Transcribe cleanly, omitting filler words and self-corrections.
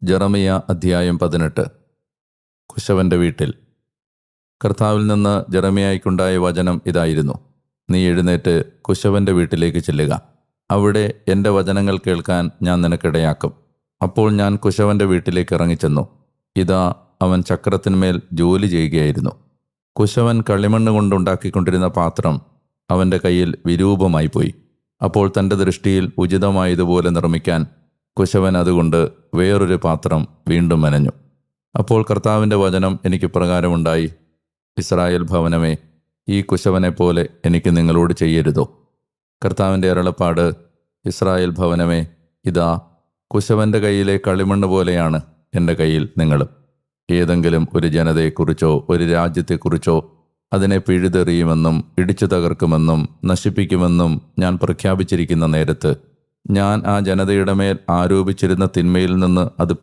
ജെറമിയ അധ്യായം 18. കുശവന്റെ വീട്ടിൽ. കർത്താവിൽ നിന്ന് ജെറമിയായ്ക്കുണ്ടായ വചനം ഇതായിരുന്നു: നീ എഴുന്നേറ്റ് കുശവന്റെ വീട്ടിലേക്ക് ചെല്ലുക. അവിടെ എൻ്റെ വചനങ്ങൾ കേൾക്കാൻ ഞാൻ നിനക്കിടയാക്കും. അപ്പോൾ ഞാൻ കുശവന്റെ വീട്ടിലേക്ക് ഇറങ്ങിച്ചെന്നു. ഇതാ, അവൻ ചക്രത്തിന്മേൽ ജോലി ചെയ്യുകയായിരുന്നു. കുശവൻ കളിമണ്ണ് കൊണ്ടുണ്ടാക്കിക്കൊണ്ടിരുന്ന പാത്രം അവൻ്റെ കയ്യിൽ വിരൂപമായിപ്പോയി. അപ്പോൾ തൻ്റെ ദൃഷ്ടിയിൽ ഉചിതമായതുപോലെ നിർമ്മിക്കാൻ കുശവൻ അതുകൊണ്ട് വേറൊരു പാത്രം വീണ്ടും മെനഞ്ഞു. അപ്പോൾ കർത്താവിൻ്റെ വചനം എനിക്ക് പ്രകാരമുണ്ടായി: ഇസ്രായേൽ ഭവനമേ, ഈ കുശവനെപ്പോലെ എനിക്ക് നിങ്ങളോട് ചെയ്യരുതോ? കർത്താവിൻ്റെ അരുളപ്പാട്: ഇസ്രായേൽ ഭവനമേ, ഇതാ, കുശവൻ്റെ കയ്യിലെ കളിമണ്ണ് പോലെയാണ് എൻ്റെ കയ്യിൽ നിങ്ങളും. ഏതെങ്കിലും ഒരു ജനതയെക്കുറിച്ചോ ഒരു രാജ്യത്തെക്കുറിച്ചോ അതിനെ പിഴുതെറിയുമെന്നും ഇടിച്ചു തകർക്കുമെന്നും നശിപ്പിക്കുമെന്നും ഞാൻ പ്രഖ്യാപിച്ചിരിക്കുന്ന നേരത്ത്, ഞാൻ ആ ജനതയുടെ മേൽ ആരോപിച്ചിരുന്ന തിന്മയിൽ നിന്ന് അത്